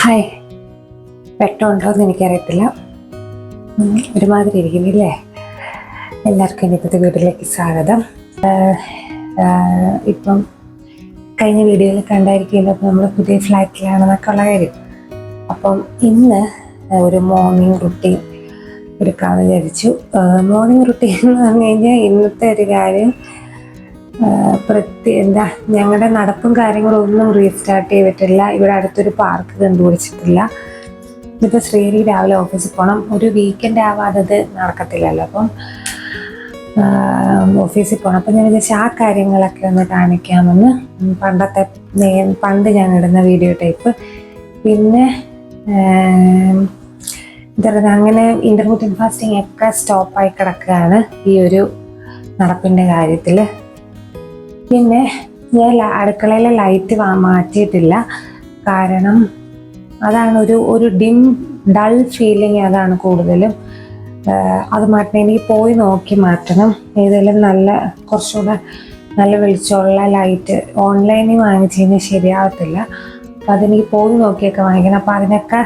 Hi, വെട്ടമുണ്ടോയെന്ന് എനിക്കറിയത്തില്ല. ഒരുമാതിരി ഇരിക്കുന്നില്ലേ? എല്ലാവർക്കും ഇന്നത്തെ വീട്ടിലേക്ക് സ്വാഗതം. ഇപ്പം കഴിഞ്ഞ വീഡിയോയിൽ കണ്ടായിരിക്കുമല്ലോ, അപ്പം നമ്മൾ പുതിയ ഫ്ലാറ്റിലാണെന്നൊക്കെ ഉള്ള കാര്യം. അപ്പം ഇന്ന് ഒരു മോർണിംഗ് റുട്ടീൻ എടുക്കാമെന്ന് വിചാരിച്ചു. മോർണിംഗ് റുട്ടീൻ എന്ന് പറഞ്ഞു കഴിഞ്ഞാൽ ഇന്നത്തെ ഒരു കാര്യം ഞങ്ങളുടെ നടപ്പും കാര്യങ്ങളും ഒന്നും റീസ്റ്റാർട്ട് ചെയ്തിട്ടില്ല. ഇവിടെ അടുത്തൊരു പാർക്ക് കണ്ടുപിടിച്ചിട്ടില്ല. ഇതിപ്പോൾ ശ്രീഹരി രാവിലെ ഓഫീസിൽ പോകണം. ഒരു വീക്കെൻഡ് ആവാതെ നടക്കത്തില്ലല്ലോ. അപ്പം ഓഫീസിൽ പോകണം. അപ്പം ഞാൻ വിചാരിച്ചു ആ കാര്യങ്ങളൊക്കെ ഒന്ന് കാണിക്കാമെന്ന്. പണ്ട് ഞാൻ ഇടുന്ന വീഡിയോ ടൈപ്പ്. പിന്നെ എന്താ പറയുക, അങ്ങനെ ഇൻ്റർമീഡിയറ്റ് ഫാസ്റ്റിംഗ് ഒക്കെ സ്റ്റോപ്പായി കിടക്കുകയാണ് ഈ ഒരു നടപ്പിൻ്റെ കാര്യത്തിൽ. പിന്നെ ഞാൻ അടുക്കളയിലെ ലൈറ്റ് മാറ്റിയിട്ടില്ല. കാരണം അതാണ് ഒരു ഡൾ ഫീലിംഗ്, അതാണ് കൂടുതലും. അത് മാറ്റണം. എനിക്ക് പോയി നോക്കി മാറ്റണം. ഏതെങ്കിലും കുറച്ചുകൂടെ നല്ല വെളിച്ചമുള്ള ലൈറ്റ് ഓൺലൈനിൽ വാങ്ങിച്ചു കഴിഞ്ഞാൽ ശരിയാവത്തില്ല. അപ്പം അതെനിക്ക് പോയി നോക്കിയൊക്കെ വാങ്ങിക്കണം. അപ്പം അതിനൊക്കെ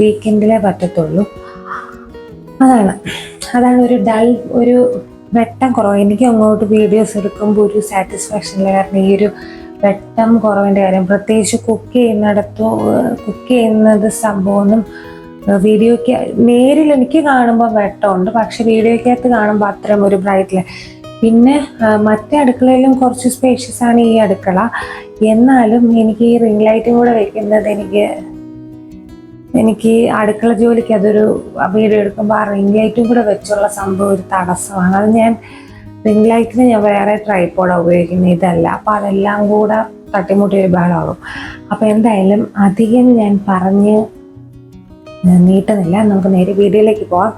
വീക്കെൻഡിലേ പറ്റത്തുള്ളൂ. അതാണ് ഒരു വെട്ടം കുറവ്. എനിക്ക് അങ്ങോട്ട് വീഡിയോസ് എടുക്കുമ്പോൾ ഒരു സാറ്റിസ്ഫാക്ഷനില്ല. കാരണം ഈ ഒരു വെട്ടം കുറവിൻ്റെ കാര്യം, പ്രത്യേകിച്ച് കുക്ക് ചെയ്യുന്നത് സംഭവമൊന്നും വീഡിയോയ്ക്ക് നേരിൽ എനിക്ക് കാണുമ്പോൾ വെട്ടമുണ്ട്, പക്ഷെ വീഡിയോയ്ക്കകത്ത് കാണുമ്പോൾ അത്രയും ഒരു ബ്രൈറ്റില്ല. പിന്നെ മറ്റേ അടുക്കളയിലും കുറച്ച് സ്പേഷ്യസ് ആണ് ഈ അടുക്കള. എന്നാലും എനിക്ക് ഈ റിംഗ് ലൈറ്റും കൂടെ വെക്കുന്നത് എനിക്ക് അടുക്കള ജോലിക്ക് അതൊരു വീഡിയോ എടുക്കുമ്പോൾ ആ റിംഗ് ലൈറ്റും കൂടെ വെച്ചുള്ള സംഭവം ഒരു തടസ്സമാണ്. അത് റിംഗ് ലൈറ്റിന് ഞാൻ വേറെ ട്രൈപ്പോഡാണ് ഉപയോഗിക്കുന്നത്, ഇതല്ല. അപ്പോൾ അതെല്ലാം കൂടെ തട്ടിമുട്ടി ഒരു ബഹളമാകും. അപ്പോൾ എന്തായാലും അധികം ഞാൻ പറഞ്ഞ് നീട്ടുന്നില്ല, നമുക്ക് നേരെ വീഡിയോയിലേക്ക് പോവാം.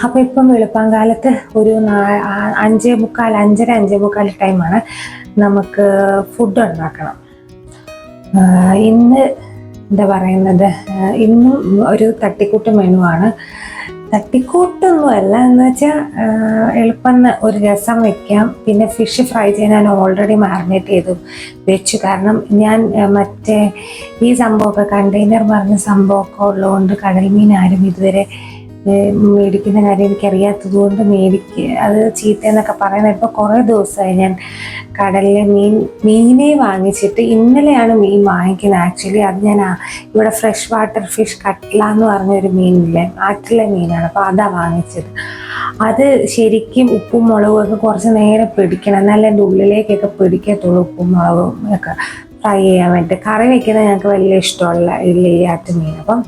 അപ്പോൾ ഇപ്പം വെളുപ്പാങ്കാലത്ത് ഒരു 5:45 ടൈമാണ്. നമുക്ക് ഫുഡ് ഉണ്ടാക്കണം. ഇന്ന് എന്താ പറയുന്നത്, ഇന്നും ഒരു തട്ടിക്കൂട്ട് മെനു ആണ്. തട്ടിക്കൂട്ടൊന്നുമല്ല എന്ന് വെച്ചാൽ എളുപ്പം ഒരു രസം വെക്കാം. പിന്നെ ഫിഷ് ഫ്രൈ ചെയ്യാൻ ഞാൻ ഓൾറെഡി മാരിനേറ്റ് ചെയ്തു വെച്ചു. കാരണം ഞാൻ ഈ സംഭവമൊക്കെ കണ്ടെയ്നർ പറഞ്ഞ സംഭവമൊക്കെ ഉള്ളതുകൊണ്ട് കടൽ മീൻ ആരും ഇതുവരെ മേടിക്കുന്ന കാര്യം എനിക്കറിയാത്തത് കൊണ്ട് അത് ചീത്തയെന്നൊക്കെ പറയുന്നത്. ഇപ്പോൾ കുറേ ദിവസമായി ഞാൻ കടലിലെ മീനെ വാങ്ങിച്ചിട്ട്. ഇന്നലെയാണ് മീൻ വാങ്ങിക്കുന്നത് ആക്ച്വലി. അത് ഞാൻ ഇവിടെ ഫ്രഷ് വാട്ടർ ഫിഷ് കട്ട്ല എന്ന് പറഞ്ഞൊരു മീനില്ലേ, ആറ്റിലെ മീനാണ്. അപ്പോൾ അതാണ് വാങ്ങിച്ചത്. അത് ശരിക്കും ഉപ്പും മുളകും ഒക്കെ കുറച്ച് നേരം പിടിക്കണം, എന്നാലും എൻ്റെ ഉള്ളിലേക്കൊക്കെ പിടിക്കത്തുള്ളൂ ഉപ്പും മുളകും ഒക്കെ ഫ്രൈ ചെയ്യാൻ വേണ്ടിയിട്ട്. കറി വയ്ക്കുന്നത് ഞങ്ങൾക്ക് വലിയ ഇഷ്ടമുള്ള ഈ ആറ്റുമീൻ. അപ്പം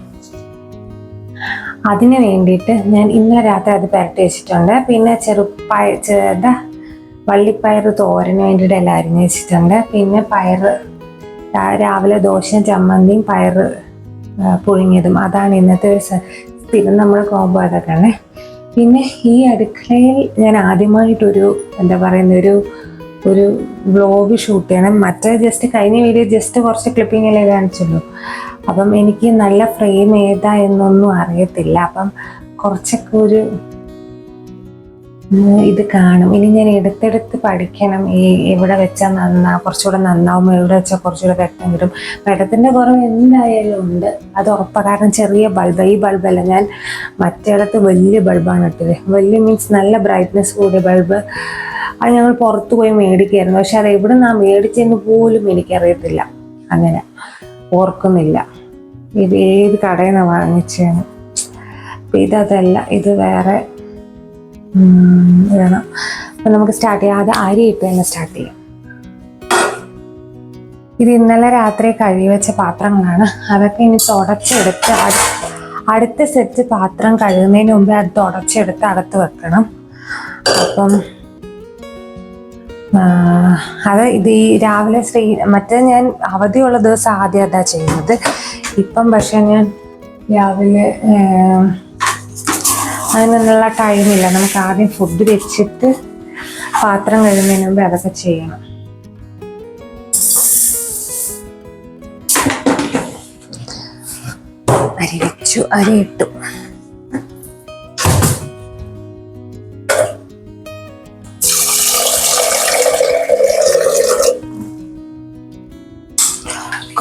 അതിന് വേണ്ടിയിട്ട് ഞാൻ ഇന്നലെ രാത്രി അത് പുരട്ടി വെച്ചിട്ടുണ്ട്. പിന്നെ വള്ളിപ്പയർ തോരന് വേണ്ടിയിട്ട് എല്ലാം അരിഞ്ഞ് വെച്ചിട്ടുണ്ട്. പിന്നെ രാവിലെ ദോശയും ചമ്മന്തിയും പയറ് പുഴുങ്ങിയതും, അതാണ് ഇന്നത്തെ ഒരു സ്ഥിരം നമ്മൾ കോംബോ അതൊക്കെയാണ്. പിന്നെ ഈ അടുക്കളയിൽ ഞാൻ ആദ്യമായിട്ടൊരു എന്താ പറയുന്ന ഒരു വ്ലോഗ് ഷൂട്ട് ചെയ്യണം. ജസ്റ്റ് കഴിഞ്ഞ വീഡിയോ കുറച്ച് ക്ലിപ്പിങ്ങിലേ കാണിച്ചുള്ളൂ. അപ്പം എനിക്ക് നല്ല ഫ്രെയിം ഏതാ എന്നൊന്നും അറിയത്തില്ല. അപ്പം കുറച്ചൊക്കെ ഇത് കാണും. ഇനി ഞാൻ എടുത്തെടുത്ത് പഠിക്കണം. എവിടെ വെച്ചാൽ കുറച്ചുകൂടെ നന്നാവും, എവിടെ വെച്ചാൽ കുറച്ചുകൂടെ വെട്ടം കിട്ടും. വെട്ടത്തിൻ്റെ കുറവ് എന്തായാലും ഉണ്ട്, അത് ഉറപ്പാണ്. കാരണം ചെറിയ ബൾബ്, ഈ ബൾബല്ല, ഞാൻ മറ്റേടത്ത് വലിയ ബൾബാണ് ഇട്ടത്. വലിയ മീൻസ് നല്ല ബ്രൈറ്റ്നെസ് കൂടിയ ബൾബ്. അത് ഞങ്ങൾ പുറത്ത് പോയി മേടിക്കായിരുന്നു. പക്ഷെ അത് എവിടെ നിന്നാണ് മേടിച്ചെന്ന് പോലും എനിക്കറിയത്തില്ല, അങ്ങനെ ഓർക്കുന്നില്ല ഇത് ഏത് കടയിൽ നിന്നാണ് വാങ്ങിച്ചതെന്ന്. അപ്പം ഇതല്ല, ഇത് വേറെ വേണം. അപ്പം നമുക്ക് സ്റ്റാർട്ട് ചെയ്യാം. അത് അരി ഇട്ട് തന്നെ സ്റ്റാർട്ട് ചെയ്യാം. ഇത് ഇന്നലെ രാത്രി കഴുകി വെച്ച പാത്രങ്ങളാണ്. അതൊക്കെ ഇനി തുടച്ചെടുത്ത് അടുത്ത സെറ്റ് പാത്രം കഴുകുന്നതിന് മുമ്പേ അത് തുടച്ചെടുത്ത് അകത്ത് വെക്കണം. അപ്പം ഇത് ഈ രാവിലെ ഞാൻ അവധിയുള്ള ദിവസം ആദ്യം അതാ ചെയ്യുന്നത്. ഇപ്പം പക്ഷെ ഞാൻ രാവിലെ അതിനുള്ള ടൈമില്ല. നമുക്ക് ആദ്യം ഫുഡ് വെച്ചിട്ട് പാത്രം കഴുകുന്നതിന് മുമ്പ് അതൊക്കെ ചെയ്യണം. അരി ഇട്ടു.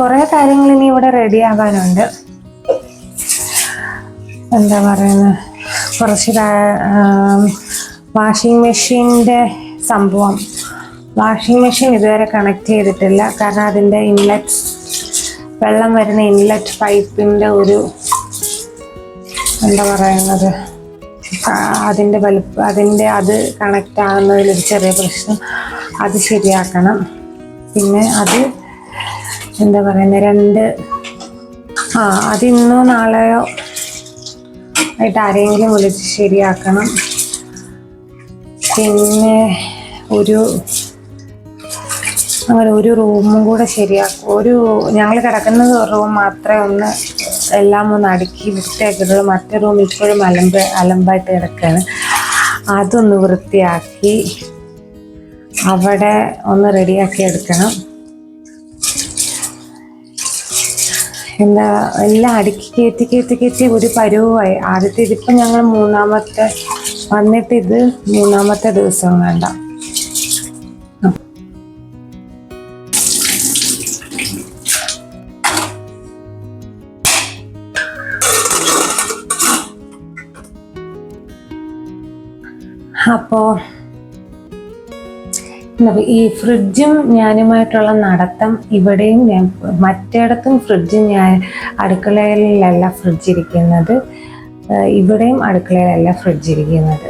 കുറേ കാര്യങ്ങൾ ഇനി ഇവിടെ റെഡി ആകാനുണ്ട്. എന്താ പറയുന്നത്, കുറച്ച് വാഷിംഗ് മെഷീൻ്റെ സംഭവം. വാഷിംഗ് മെഷീൻ ഇതുവരെ കണക്ട് ചെയ്തിട്ടില്ല. കാരണം അതിൻ്റെ ഇൻലെറ്റ്, വെള്ളം വരുന്ന ഇൻലെറ്റ് പൈപ്പിൻ്റെ ഒരു എന്താ പറയുന്നത്, അതിൻ്റെ വലുപ്പം, അത് കണക്റ്റ് ആകുന്നതിലൊരു ചെറിയ പ്രശ്നം. അത് ശരിയാക്കണം. പിന്നെ അത് എന്താ പറയുന്നത്, അത് ഇന്നോ നാളെയോ ആയിട്ട് ആരെങ്കിലും വിളിച്ച് ശരിയാക്കണം. പിന്നെ അങ്ങനെ ഒരു റൂമും കൂടെ ശരിയാക്കും. ഞങ്ങൾ കിടക്കുന്ന റൂം മാത്രമേ എല്ലാം ഒന്ന് അടുക്കി വൃത്തിയാക്കിയിട്ടുള്ളൂ. മറ്റേ റൂം ഇപ്പോഴും അലമ്പായിട്ട് കിടക്കുകയാണ്. അതൊന്ന് വൃത്തിയാക്കി അവിടെ ഒന്ന് റെഡിയാക്കി എടുക്കണം. എല്ലാം അടുക്കി കയറ്റി ഒരു പരുവായി. ആദ്യത്തെ ഇതിപ്പം ഞങ്ങൾ വന്നിട്ട് ഇത് മൂന്നാമത്തെ ദിവസം വേണ്ട. അപ്പോൾ ഈ ഫ്രിഡ്ജും ഞാനുമായിട്ടുള്ള നടത്തം ഇവിടെയും മറ്റിടത്തും ഫ്രിഡ്ജും അടുക്കളയിലല്ല ഫ്രിഡ്ജ് ഇരിക്കുന്നത്, ഇവിടെയും അടുക്കളയിലല്ല ഫ്രിഡ്ജ് ഇരിക്കുന്നത്.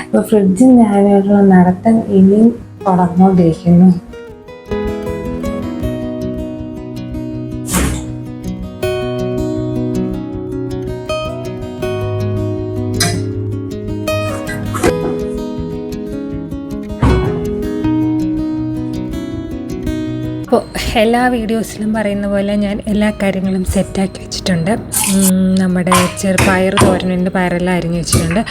അപ്പോൾ ഫ്രിഡ്ജും ഞാനുമായിട്ടുള്ള നടത്തം ഇനിയും തുടർന്നുകൊണ്ടിരിക്കുന്നു. അപ്പോൾ എല്ലാ വീഡിയോസിലും പറയുന്ന പോലെ ഞാൻ എല്ലാ കാര്യങ്ങളും സെറ്റാക്കി വെച്ചിട്ടുണ്ട്. നമ്മുടെ പയർ തോരനുണ്ട്, പയറെല്ലാം അരിഞ്ഞ് വെച്ചിട്ടുണ്ട്.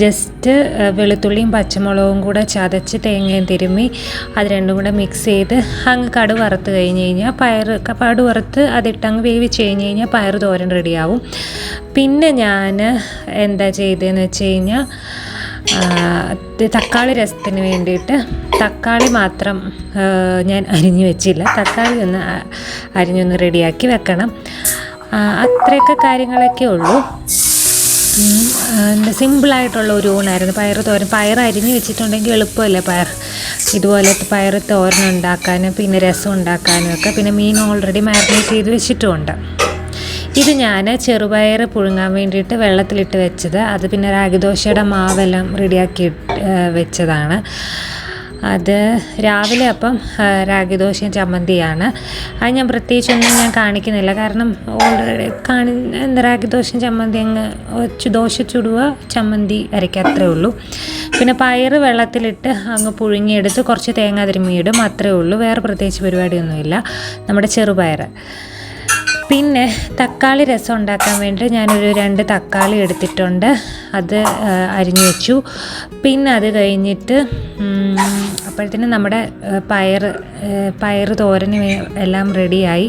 ജസ്റ്റ് വെളുത്തുള്ളിയും പച്ചമുളകും കൂടെ ചതച്ച് തേങ്ങയും തിരുമ്മി അത് രണ്ടും കൂടെ മിക്സ് ചെയ്ത് അങ്ങ് കടുക് വറുത്ത് കഴിഞ്ഞ് കഴിഞ്ഞാൽ കടുക് വറുത്ത് അതിട്ടങ്ങ് വേവിച്ച് കഴിഞ്ഞ് കഴിഞ്ഞാൽ പയർ തോരൻ റെഡിയാവും. പിന്നെ ഞാൻ എന്താ ചെയ്തതെന്ന് വെച്ച് കഴിഞ്ഞാൽ തക്കാളി രസത്തിന് വേണ്ടിയിട്ട് തക്കാളി മാത്രം ഞാൻ അരിഞ്ഞു വെച്ചില്ല. തക്കാളി ഒന്ന് അരിഞ്ഞൊന്ന് റെഡിയാക്കി വെക്കണം. അത്രയൊക്കെ കാര്യങ്ങളൊക്കെ ഉള്ളൂ. സിമ്പിളായിട്ടുള്ള ഒരു ഊണായിരുന്നു പയർ തോരൻ. പയർ അരിഞ്ഞ് വെച്ചിട്ടുണ്ടെങ്കിൽ എളുപ്പമല്ലേ ഇതുപോലെ പയർ തോരൻ ഉണ്ടാക്കാനും പിന്നെ രസം ഉണ്ടാക്കാനും ഒക്കെ. പിന്നെ മീൻ ഓൾറെഡി മാരിനേറ്റ് ചെയ്ത് വെച്ചിട്ടുമുണ്ട്. ഇത് ഞാൻ ചെറുപയർ പുഴുങ്ങാൻ വേണ്ടിയിട്ട് വെള്ളത്തിലിട്ട് വെച്ചത്. അത് പിന്നെ രാഗിദോശയുടെ മാവെല്ലാം റെഡിയാക്കി വെച്ചതാണ്. അത് രാവിലെ അപ്പം രാഗിദോശയും ചമ്മന്തിയാണ്. അത് ഞാൻ പ്രത്യേകിച്ചൊന്നും ഞാൻ കാണിക്കുന്നില്ല. കാരണം ഓൾറെഡി രാഗിദോശയും ചമ്മന്തി അങ്ങ് ദോശ ചുടുക, ചമ്മന്തി അരയ്ക്കുക, അത്രേ ഉള്ളൂ. പിന്നെ പയർ വെള്ളത്തിലിട്ട് അങ്ങ് പുഴുങ്ങിയെടുത്ത് കുറച്ച് തേങ്ങ തിരുമ്മിയിടും, അത്രേ ഉള്ളൂ. വേറെ പ്രത്യേകിച്ച് പരിപാടിയൊന്നുമില്ല. നമ്മുടെ ചെറുപയർ. പിന്നെ തക്കാളി രസം ഉണ്ടാക്കാൻ വേണ്ടി ഞാനൊരു 2 തക്കാളി എടുത്തിട്ടുണ്ട്. അത് അരിഞ്ഞു വെച്ചു. പിന്നെ അത് കഴിഞ്ഞിട്ട് അപ്പോഴത്തേനും നമ്മുടെ പയർ തോരന് എല്ലാം റെഡിയായി.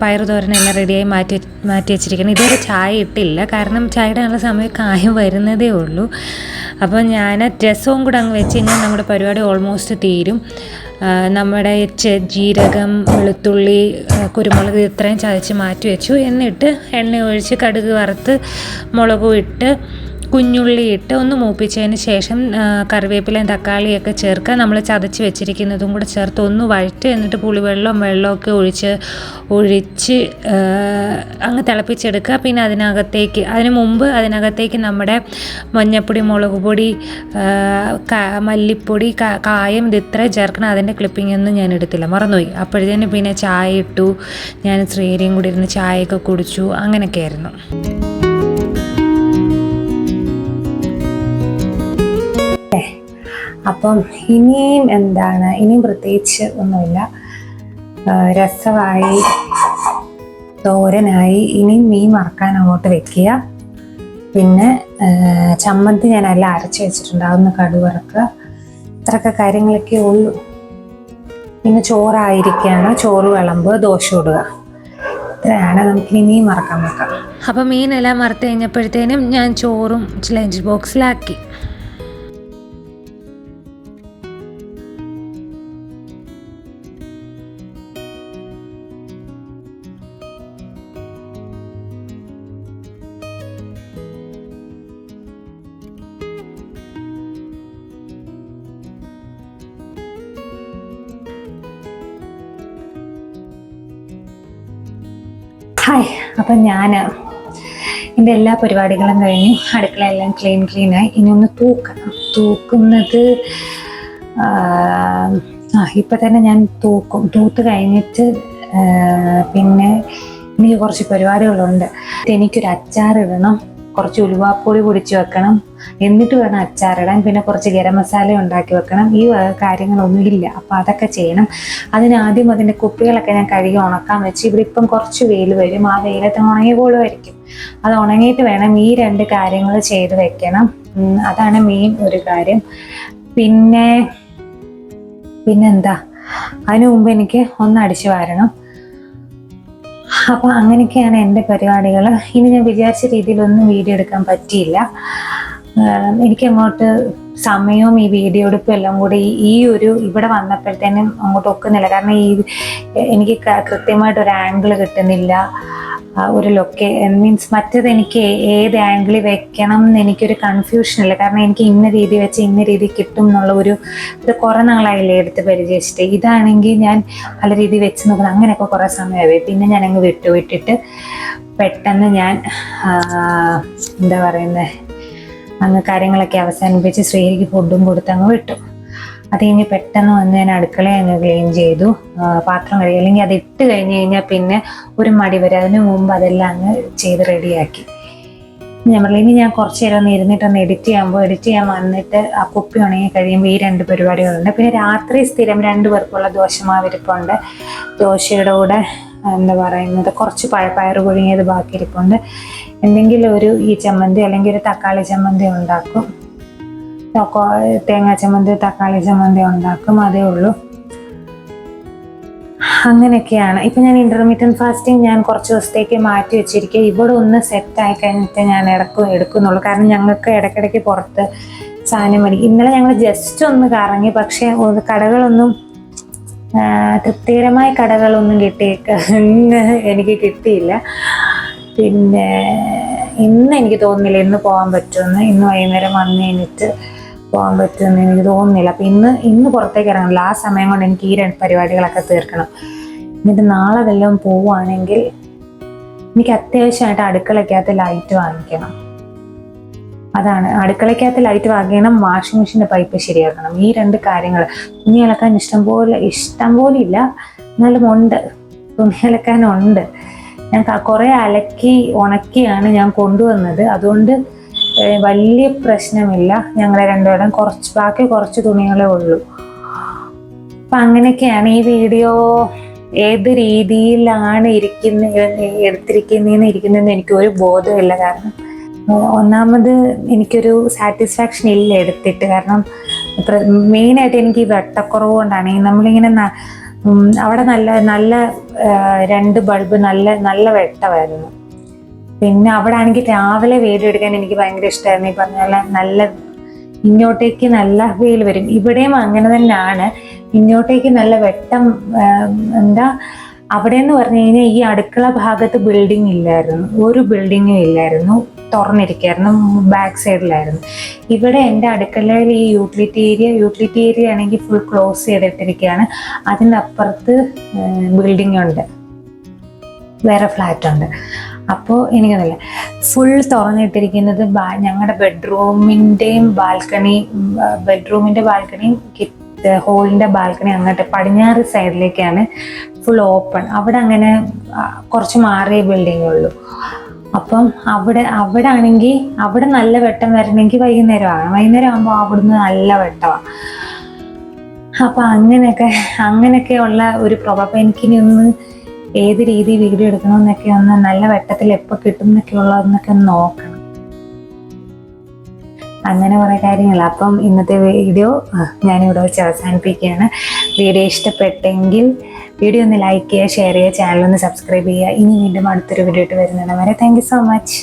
പയർ തോരനെല്ലാം റെഡിയായി മാറ്റി വെച്ചിരിക്കണം. ഇതുവരെ ചായ ഇട്ടില്ല, കാരണം ചായയുടെ നല്ല സമയം കായം വരുന്നതേ ഉള്ളൂ. അപ്പോൾ ഞാൻ രസവും കൂടെ അങ്ങ് വെച്ച് കഴിഞ്ഞാൽ നമ്മുടെ പരിപാടി ഓൾമോസ്റ്റ് തീരും. നമ്മുടെ ജീരകം, വെളുത്തുള്ളി, കുരുമുളക് ഇത്രയും ചതച്ച് മാറ്റി വെച്ചു. എന്നിട്ട് എണ്ണ ഒഴിച്ച് കടുക് വറുത്ത് മുളകും ഇട്ട് കുഞ്ഞുള്ളി ഇട്ട് ഒന്ന് മൂപ്പിച്ചതിന് ശേഷം കറിവേപ്പിലയും തക്കാളിയൊക്കെ ചേർക്കുക. നമ്മൾ ചതച്ച് വെച്ചിരിക്കുന്നതും കൂടെ ചേർത്ത് ഒന്ന് വഴറ്റി, എന്നിട്ട് വെള്ളമൊക്കെ ഒഴിച്ച് അങ്ങ് തിളപ്പിച്ചെടുക്കുക. പിന്നെ അതിന് മുമ്പ് അതിനകത്തേക്ക് നമ്മുടെ മഞ്ഞൾപ്പൊടി, മുളക് പൊടി, മല്ലിപ്പൊടി, കായം ഇത് ഇത്രയും ചേർക്കണം. അതിൻ്റെ ക്ലിപ്പിങ്ങൊന്നും ഞാൻ എടുത്തില്ല, മറന്നുപോയി. അപ്പോഴത്തേനും പിന്നെ ചായ ഇട്ടു. ഞാൻ ശ്രീഹരിയും കൂടി ഇരുന്ന് ചായയൊക്കെ കുടിച്ചു. അങ്ങനെയൊക്കെ ആയിരുന്നു. അപ്പം ഇനിയും പ്രത്യേകിച്ച് ഒന്നുമില്ല. രസമായി, തോരനായി. ഇനിയും മീൻ വറക്കാൻ അങ്ങോട്ട് വെക്കുക. പിന്നെ ചമ്മന്തി ഞാനെല്ലാം അരച്ച് വെച്ചിട്ടുണ്ട്, അതൊന്ന് കടുക് വറക്കുക. ഇത്രയൊക്കെ കാര്യങ്ങളൊക്കെ ഉള്ളൂ. പിന്നെ ചോറായിരിക്കുകയാണ്, ചോറ് വിളമ്പുക, ദോശ ഇടുക. ഇത്രയാണ്. നമുക്കിനി മീൻ വറക്കാൻ വെക്കാം. അപ്പം മീനെല്ലാം വറുത്ത് കഴിഞ്ഞപ്പോഴത്തേനും ഞാൻ ചോറും ലഞ്ച് ബോക്സിലാക്കി. ഹായ്. അപ്പം ഞാൻ എൻ്റെ എല്ലാ പരിപാടികളും കഴിഞ്ഞു, അടുക്കളയെല്ലാം ക്ലീനായി. ഇനി ഒന്ന് തൂക്കണം. തൂക്കുന്നത് ഇപ്പം തന്നെ ഞാൻ തൂത്ത് കഴിഞ്ഞിട്ട് പിന്നെ എനിക്ക് കുറച്ച് പരിപാടികളുണ്ട്. എനിക്കൊരു അച്ചാറിടണം, കുറച്ച് ഉലുവാപ്പൊടി പൊടിച്ച് വെക്കണം, എന്നിട്ട് വേണം അച്ചാറിടാൻ. പിന്നെ കുറച്ച് ഗരം മസാല ഉണ്ടാക്കി വെക്കണം. ഈ കാര്യങ്ങളൊന്നും ഇല്ല. അപ്പോൾ അതൊക്കെ ചെയ്യണം. അതിനാദ്യം അതിൻ്റെ കുപ്പികളൊക്കെ ഞാൻ കഴുകി ഉണക്കാൻ വെച്ച്. ഇവിടെ ഇപ്പം കുറച്ച് വെയിൽ വരും, ആ വെയിലത്ത് ഉണങ്ങിക്കോളുമായിരിക്കും. അത് ഉണങ്ങിയിട്ട് വേണം ഈ 2 കാര്യങ്ങൾ ചെയ്ത് വെക്കണം. അതാണ് മെയിൻ ഒരു കാര്യം. പിന്നെന്താ, അതിനു മുമ്പ് എനിക്ക് ഒന്ന് അടിച്ചു വാരണം. അപ്പോൾ അങ്ങനെയൊക്കെയാണ് എൻ്റെ പരിപാടികൾ. ഇനി ഞാൻ വിചാരിച്ച രീതിയിലൊന്നും വീഡിയോ എടുക്കാൻ പറ്റിയില്ല. എനിക്കങ്ങോട്ട് സമയവും ഈ വീഡിയോ എടുപ്പും എല്ലാം കൂടി ഈ ഒരു ഇവിടെ വന്നപ്പോഴത്തേനും അങ്ങോട്ട് ഒക്കുന്നില്ല. കാരണം എനിക്ക് കൃത്യമായിട്ടൊരു ആംഗിൾ കിട്ടുന്നില്ല, ഒരു മീൻസ് മറ്റേത് എനിക്ക് ഏത് ആംഗിളിൽ വെക്കണം എന്ന് എനിക്കൊരു കൺഫ്യൂഷനില്ല. കാരണം എനിക്ക് ഇന്ന രീതി വെച്ച് ഇന്ന രീതി കിട്ടും എന്നുള്ള ഇത് കുറേ നാളായില്ലേ എടുത്ത് പരിചയിച്ചിട്ട്. ഇതാണെങ്കിൽ ഞാൻ പല രീതി വെച്ച് നോക്കുന്നത്, അങ്ങനെയൊക്കെ കുറേ സമയമായി. പിന്നെ ഞാൻ അങ്ങ് വിട്ടിട്ട് പെട്ടെന്ന് ഞാൻ എന്താ പറയുന്നത്, അങ്ങ് കാര്യങ്ങളൊക്കെ അവസാനിപ്പിച്ച് ശ്രീഹരിക്ക് ഫുഡും കൊടുത്ത് അങ്ങ് വിട്ടു. അത് കഴിഞ്ഞ് പെട്ടെന്ന് വന്ന് ഞാൻ അടുക്കള അങ്ങ് ക്ലീൻ ചെയ്തു, പാത്രം കഴുകി. അല്ലെങ്കിൽ അത് ഇട്ട് കഴിഞ്ഞ് കഴിഞ്ഞാൽ പിന്നെ ഒരു മടി വരും. അതിന് മുമ്പ് അതെല്ലാം അങ്ങ് ചെയ്ത് റെഡിയാക്കി. ഇനി ഞാൻ കുറച്ച് നേരം ഒന്ന് ഇരുന്നിട്ടൊന്ന് എഡിറ്റ് ചെയ്യാൻ വന്നിട്ട് ആ കുപ്പി ഉണങ്ങി കഴിയുമ്പോൾ ഈ 2 പരിപാടികളുണ്ട്. പിന്നെ രാത്രി സ്ഥിരം 2 പേർക്കുള്ള ദോശമാവിരിപ്പുണ്ട്. ദോശയുടെ കൂടെ എന്താ പറയുന്നത്, കുറച്ച് പയറ് പുഴുങ്ങിയത് ബാക്കി ഇരിപ്പുണ്ട്. എന്തെങ്കിലും ഈ ചമ്മന്തി അല്ലെങ്കിൽ ഒരു തക്കാളി ചമ്മന്തി ഉണ്ടാക്കും, തേങ്ങാ ചമ്മന്തി തക്കാളി ചമ്മന്തി ഉണ്ടാക്കും, അതേ ഉള്ളൂ. അങ്ങനെയൊക്കെയാണ്. ഇപ്പം ഞാൻ ഇൻ്റർമീഡിയറ്റ് ഫാസ്റ്റിംഗ് ഞാൻ കുറച്ച് ദിവസത്തേക്ക് മാറ്റി വെച്ചിരിക്കുക. ഇവിടെ ഒന്ന് സെറ്റായി കഴിഞ്ഞിട്ട് ഞാൻ എടുക്കുന്നുള്ളൂ. കാരണം ഞങ്ങൾക്ക് ഇടയ്ക്കിടയ്ക്ക് പുറത്ത് സാധനം മേടിക്കും. ഇന്നലെ ഞങ്ങൾ ജസ്റ്റ് ഒന്ന് കറങ്ങി, പക്ഷേ കടകളൊന്നും തൃപ്തികരമായ കടകളൊന്നും എനിക്ക് കിട്ടിയില്ല. പിന്നെ ഇന്ന് എനിക്ക് തോന്നുന്നില്ല ഇന്ന് പോകാൻ പറ്റുമെന്ന്. ഇന്ന് വൈകുന്നേരം വന്ന് കഴിഞ്ഞിട്ട് പോകാൻ പറ്റുമെന്ന് എനിക്ക് തോന്നുന്നില്ല. അപ്പം ഇന്ന് പുറത്തേക്ക് ഇറങ്ങണില്ല. ആ സമയം കൊണ്ട് എനിക്ക് ഈ 2 പരിപാടികളൊക്കെ തീർക്കണം. എന്നിട്ട് നാളെ വല്ലതും പോവുകയാണെങ്കിൽ എനിക്ക് അത്യാവശ്യമായിട്ട് അടുക്കളയ്ക്കകത്ത് ലൈറ്റ് വാങ്ങിക്കണം. അതാണ്, അടുക്കളയ്ക്കകത്ത് ലൈറ്റ് വാങ്ങിക്കണം, വാഷിംഗ് മെഷീൻ്റെ പൈപ്പ് ശരിയാക്കണം. ഈ 2 കാര്യങ്ങൾ. തുണി അലക്കാൻ ഇഷ്ടം പോലെ ഇല്ല, എന്നാലും ഉണ്ട്, തുണി അലക്കാനുണ്ട്. ഞാൻ കുറേ അലക്കി ഉണക്കിയാണ് ഞാൻ കൊണ്ടുവന്നത്. അതുകൊണ്ട് വലിയ പ്രശ്നമില്ല. ഞങ്ങളെ 2 പേരും ബാക്കി കുറച്ച് തുണികളേ ഉള്ളൂ. അപ്പം അങ്ങനെയൊക്കെയാണ്. ഈ വീഡിയോ ഏത് രീതിയിലാണ് എടുത്തിരിക്കുന്നതെന്ന് എനിക്കൊരു ബോധമില്ല. കാരണം ഒന്നാമത് എനിക്കൊരു സാറ്റിസ്ഫാക്ഷൻ ഇല്ല എടുത്തിട്ട്. കാരണം മെയിനായിട്ട് എനിക്ക് ഈ വെട്ടക്കുറവ് കൊണ്ടാണ്. നമ്മളിങ്ങനെ അവിടെ നല്ല 2 ബൾബ് നല്ല വെട്ടമായിരുന്നു. പിന്നെ അവിടെ ആണെങ്കിൽ രാവിലെ വീഡിയോ എടുക്കാൻ എനിക്ക് ഭയങ്കര ഇഷ്ടമായിരുന്നു. ഈ പറഞ്ഞ ഇങ്ങോട്ടേക്ക് നല്ല വെയിൽ വരും. ഇവിടെയും അങ്ങനെ തന്നെയാണ്. ഇങ്ങോട്ടേക്ക് നല്ല വെട്ടം. അവിടെ എന്ന് പറഞ്ഞു കഴിഞ്ഞാൽ ഈ അടുക്കള ഭാഗത്ത് ബിൽഡിംഗ് ഇല്ലായിരുന്നു, ഒരു ബിൽഡിങ്ങും ഇല്ലായിരുന്നു, തുറന്നിരിക്കുകയായിരുന്നു, ബാക്ക് സൈഡിലായിരുന്നു. ഇവിടെ എൻ്റെ അടുക്കളയിൽ ഈ യൂട്ടിലിറ്റി ഏരിയ ആണെങ്കിൽ ഫുൾ ക്ലോസ് ചെയ്തിട്ടിരിക്കുകയാണ്. അതിനപ്പുറത്ത് ബിൽഡിംഗ് ഉണ്ട്, വേറെ ഫ്ലാറ്റ് ഉണ്ട്. അപ്പോൾ എനിക്കതല്ല, ഫുൾ തുറന്നിട്ടിരിക്കുന്നത് ഞങ്ങളുടെ ബെഡ്റൂമിൻ്റെ ബാൽക്കണിയും ഹോളിൻ്റെ ബാൽക്കണി അങ്ങോട്ട് പടിഞ്ഞാറ് സൈഡിലേക്കാണ് ഫുൾ ഓപ്പൺ. അവിടെ അങ്ങനെ കുറച്ച് മാറിയ ബിൽഡിങ്ങേ ഉള്ളൂ. അപ്പം അവിടെ ആണെങ്കിൽ അവിടെ നല്ല വെട്ടം വരണമെങ്കിൽ വൈകുന്നേരം ആകുമ്പോൾ അവിടുന്ന് നല്ല വെട്ടമാണ്. അപ്പം അങ്ങനെയൊക്കെയുള്ള ഒരു പ്രോബ്ലം. എനിക്കിനി ഒന്ന് ഏത് രീതി വീഡിയോ എടുക്കണമെന്നൊക്കെ ഒന്ന് നല്ല വെട്ടത്തിൽ എപ്പോൾ കിട്ടും എന്നൊക്കെ നോക്കണം. അങ്ങനെ കുറേ കാര്യങ്ങൾ. അപ്പം ഇന്നത്തെ വീഡിയോ ഞാനിവിടെ വെച്ച് അവസാനിപ്പിക്കുകയാണ്. വീഡിയോ ഇഷ്ടപ്പെട്ടെങ്കിൽ വീഡിയോ ഒന്ന് ലൈക്ക് ചെയ്യുക, ഷെയർ ചെയ്യുക, ചാനൽ ഒന്ന് സബ്സ്ക്രൈബ് ചെയ്യുക. ഇനി വീണ്ടും അടുത്തൊരു വീഡിയോ ഇട്ട് വരുന്നതാണ് വരെ. Thank you so much.